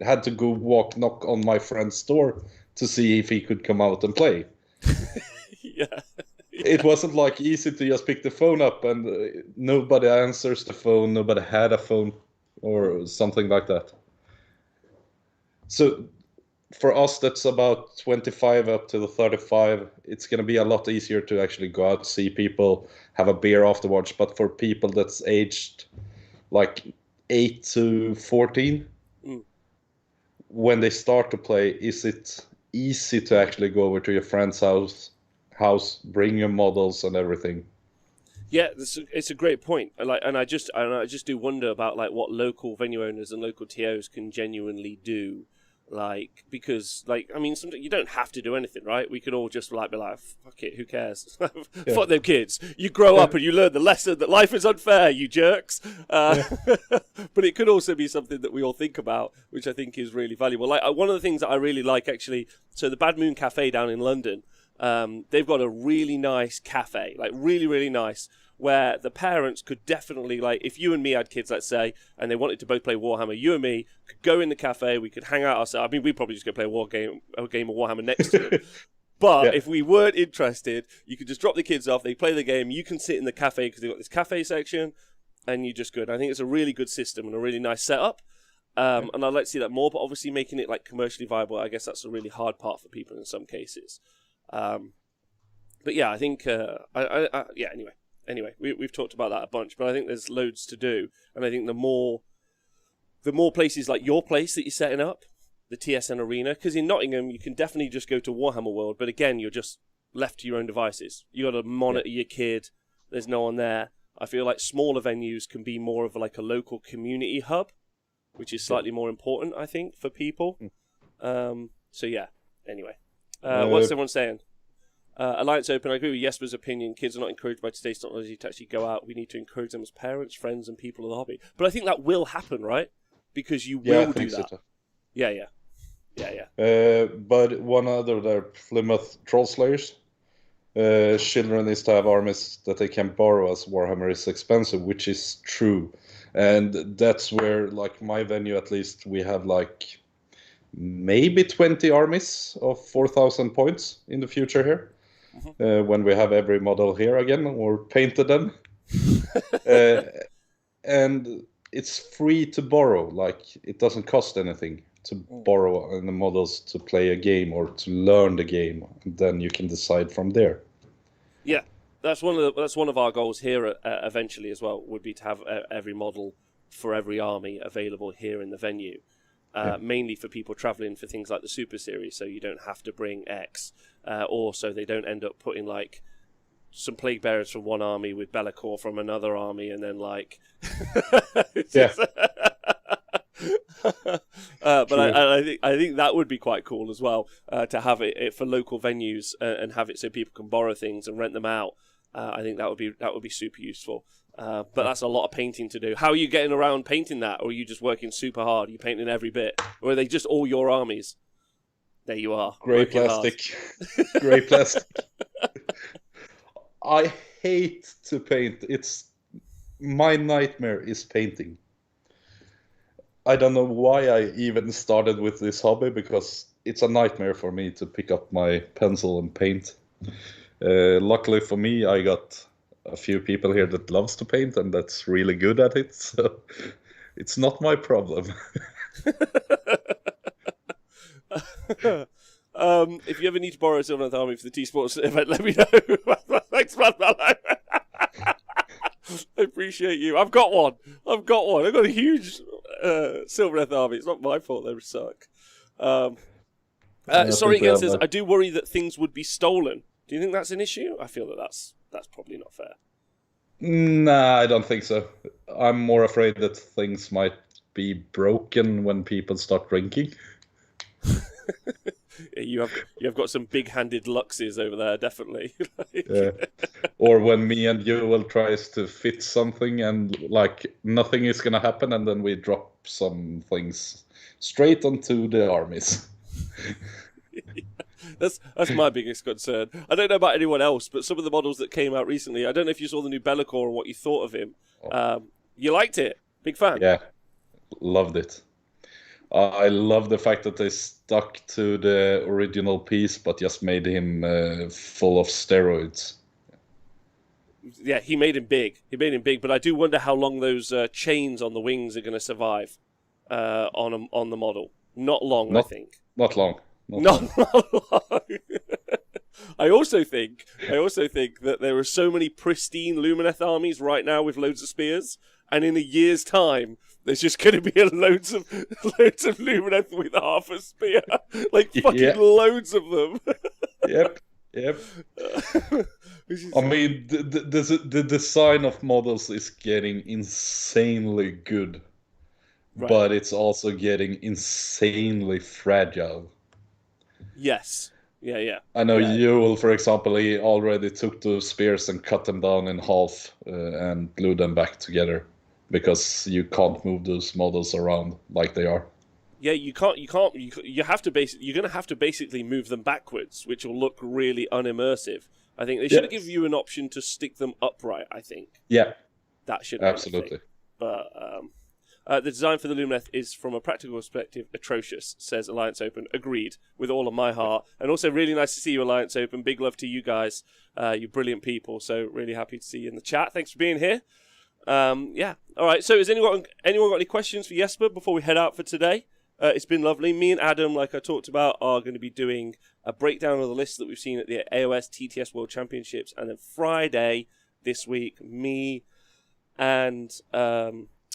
had to go knock on my friend's door to see if he could come out and play. Yeah. It wasn't like easy to just pick the phone up and nobody answers the phone, nobody had a phone or something like that. So for us, that's about 25 up to the 35. It's going to be a lot easier to actually go out, see people, have a beer afterwards. But for people that's aged like 8 to 14, when they start to play, is it easy to actually go over to your friend's house, bring your models and everything? Yeah, it's a great point. And I just do wonder about like what local venue owners and local TOs can genuinely do, like, because like, I mean, sometimes you don't have to do anything, right? We could all just like be like, fuck it, who cares? Fuck them kids. You grow up and you learn the lesson that life is unfair, you jerks. But it could also be something that we all think about, which I think is really valuable. Like, one of the things that I really like, actually, so the Bad Moon Cafe down in London, they've got a really nice cafe, like really, really nice, where the parents could definitely, like, if you and me had kids, let's say, and they wanted to both play Warhammer, you and me could go in the cafe, we could hang out ourselves. I mean, we'd probably just go play a game of Warhammer next to it. But if we weren't interested, you could just drop the kids off, they play the game, you can sit in the cafe because they've got this cafe section, and you just good. I think it's a really good system and a really nice setup. And I'd like to see that more, but obviously making it like commercially viable, I guess that's a really hard part for people in some cases. But yeah, I think, anyway, we've talked about that a bunch, but I think there's loads to do. And I think the more places like your place that you're setting up, the TSN Arena, because in Nottingham, you can definitely just go to Warhammer World, but again, you're just left to your own devices. You got to monitor your kid. There's no one there. I feel like smaller venues can be more of like a local community hub, which is slightly more important, I think, for people. So yeah, anyway. What's everyone saying? Alliance Open, I agree with Jesper's opinion. Kids are not encouraged by today's technology to actually go out. We need to encourage them as parents, friends, and people of the hobby. But I think that will happen, right? Because you will do that. So. Yeah. But one other there, Plymouth Troll Slayers. Children needs to have armies that they can borrow, as Warhammer is expensive, which is true. And that's where, like, my venue, at least, we have like maybe 20 armies of 4,000 points in the future here. When we have every model here again or painted them. And it's free to borrow. Like, it doesn't cost anything to borrow the models to play a game or to learn the game. And then you can decide from there. Yeah, that's one of our goals here eventually as well. Would be to have every model for every army available here in the venue. Mainly for people traveling for things like the Super Series, so you don't have to bring X, or so they don't end up putting like some plague bearers from one army with Be'lakor from another army, and then like, but I think that would be quite cool as well, to have it for local venues and have it so people can borrow things and rent them out. I think that would be super useful. But that's a lot of painting to do. How are you getting around painting that, or are you just working super hard? Are you painting every bit, or are they just all your armies? There you are. Grey plastic. Grey plastic. I hate to paint. My nightmare is painting. I don't know why I even started with this hobby, because it's a nightmare for me to pick up my pencil and paint. Luckily for me, I got a few people here that loves to paint and that's really good at it, so it's not my problem. If you ever need to borrow a Silver Army for the T-Sports event, let me know. Thanks, man. I appreciate you. I've got one. I've got a huge Silver Army. It's not my fault they suck. Sorry again says, I do worry that things would be stolen. Do you think that's an issue? I feel that that's probably not fair. Nah, I don't think so. I'm more afraid that things might be broken when people start drinking. You have got some big-handed Luxes over there, definitely. Yeah. Or when me and Joel tries to fit something and like nothing is gonna happen, and then we drop some things straight onto the armies. That's my biggest concern. I don't know about anyone else, but some of the models that came out recently, I don't know if you saw the new Be'lakor and what you thought of him. You liked it? Big fan? Yeah, loved it. I love the fact that they stuck to the original piece, but just made him full of steroids. Yeah, he made him big. But I do wonder how long those chains on the wings are going to survive on the model. Not long, I think. Not long. Not long. I also think that there are so many pristine Lumineth armies right now with loads of spears, and in a year's time, there's just going to be loads of Lumineth with half a spear, like fucking loads of them. Yep. I mean, the design of models is getting insanely good, right, but it's also getting insanely fragile. Yes. Yeah. I know Joel, for example, he already took the spears and cut them down in half and glued them back together, because you can't move those models around like they are. Yeah, you can't. You have to you're going to have to basically move them backwards, which will look really unimmersive. I think they should give you an option to stick them upright. I think. Yeah. That should absolutely. But the design for the Lumineth is, from a practical perspective, atrocious, says Alliance Open. Agreed, with all of my heart. And also really nice to see you, Alliance Open. Big love to you guys. You're brilliant people, so really happy to see you in the chat. Thanks for being here. Yeah. All right, so has anyone got any questions for Jesper before we head out for today? It's been lovely. Me and Adam, like I talked about, are going to be doing a breakdown of the lists that we've seen at the AOS TTS World Championships. And then Friday this week, me and...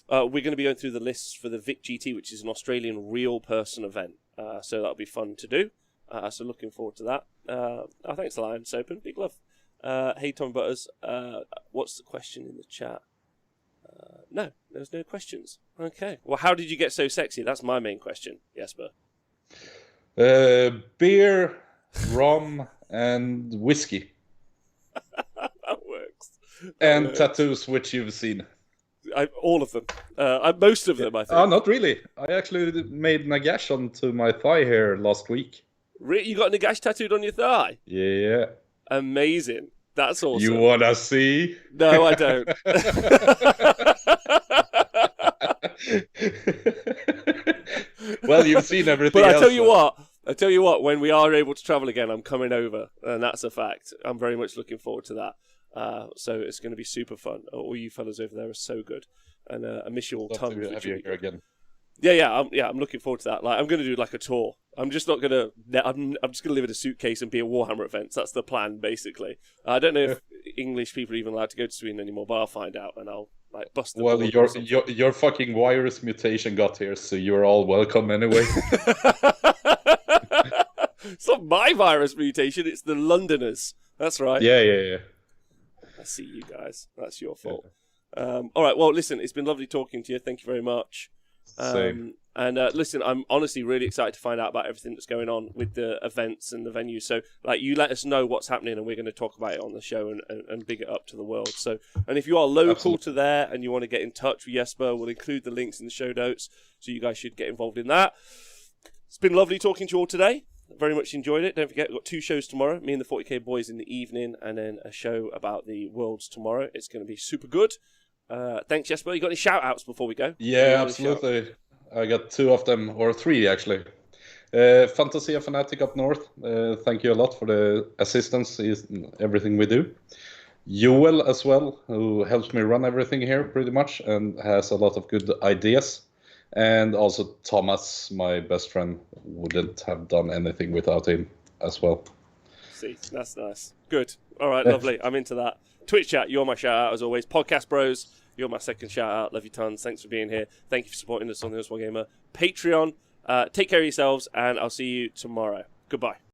we're going to be going through the lists for the Vic GT, which is an Australian real person event. So that'll be fun to do. So looking forward to that. Thanks, Alliance Open. Big love. Hey, Tom Butters. What's the question in the chat? No, there's no questions. Okay. Well, how did you get so sexy? That's my main question, Jesper. Beer, rum, and whiskey. That works. And tattoos, which you've seen. All of them. Most of them, I think. Oh, not really. I actually made Nagash onto my thigh here last week. You got Nagash tattooed on your thigh? Yeah. Amazing. That's awesome. You wanna see? No, I don't. Well, you've seen everything but else. I tell you what, when we are able to travel again, I'm coming over, and that's a fact. I'm very much looking forward to that. So it's going to be super fun. All you fellas over there are so good. And I miss you all Love tons. to have you here again. I'm looking forward to that. Like, I'm going to do like a tour. I'm just not going to. I'm just going to live in a suitcase and be at Warhammer events. That's the plan, basically. I don't know if English people are even allowed to go to Sweden anymore, but I'll find out and I'll like bust the. Well, your fucking virus mutation got here, so you're all welcome anyway. It's not my virus mutation. It's the Londoners. That's right. Yeah. I see you guys. That's your fault. Yeah. All right. Well, listen. It's been lovely talking to you. Thank you very much. Same. And listen, I'm honestly really excited to find out about everything that's going on with the events and the venues. So, like, you let us know what's happening, and we're going to talk about it on the show and big it up to the world. So, and if you are local to there and you want to get in touch with Jesper, we'll include the links in the show notes. So you guys should get involved in that. It's been lovely talking to you all today. Very much enjoyed it. Don't forget, we've got 2 shows tomorrow. Me and the 40k boys in the evening, and then a show about the Worlds tomorrow. It's going to be super good. Thanks, Jesper. You got any shout-outs before we go? Yeah, absolutely. I got 2 of them, or 3 actually. Fantasia Fanatic up north. Thank you a lot for the assistance in everything we do. Joel as well, who helps me run everything here pretty much and has a lot of good ideas. And also Thomas, my best friend, wouldn't have done anything without him as well. See, that's nice. Good. All right, lovely. I'm into that. Twitch chat, you're my shout out as always. Podcast Bros, you're my second shout out. Love you tons. Thanks for being here. Thank you for supporting us on the Oswald Gamer Patreon. Take care of yourselves, and I'll see you tomorrow. Goodbye.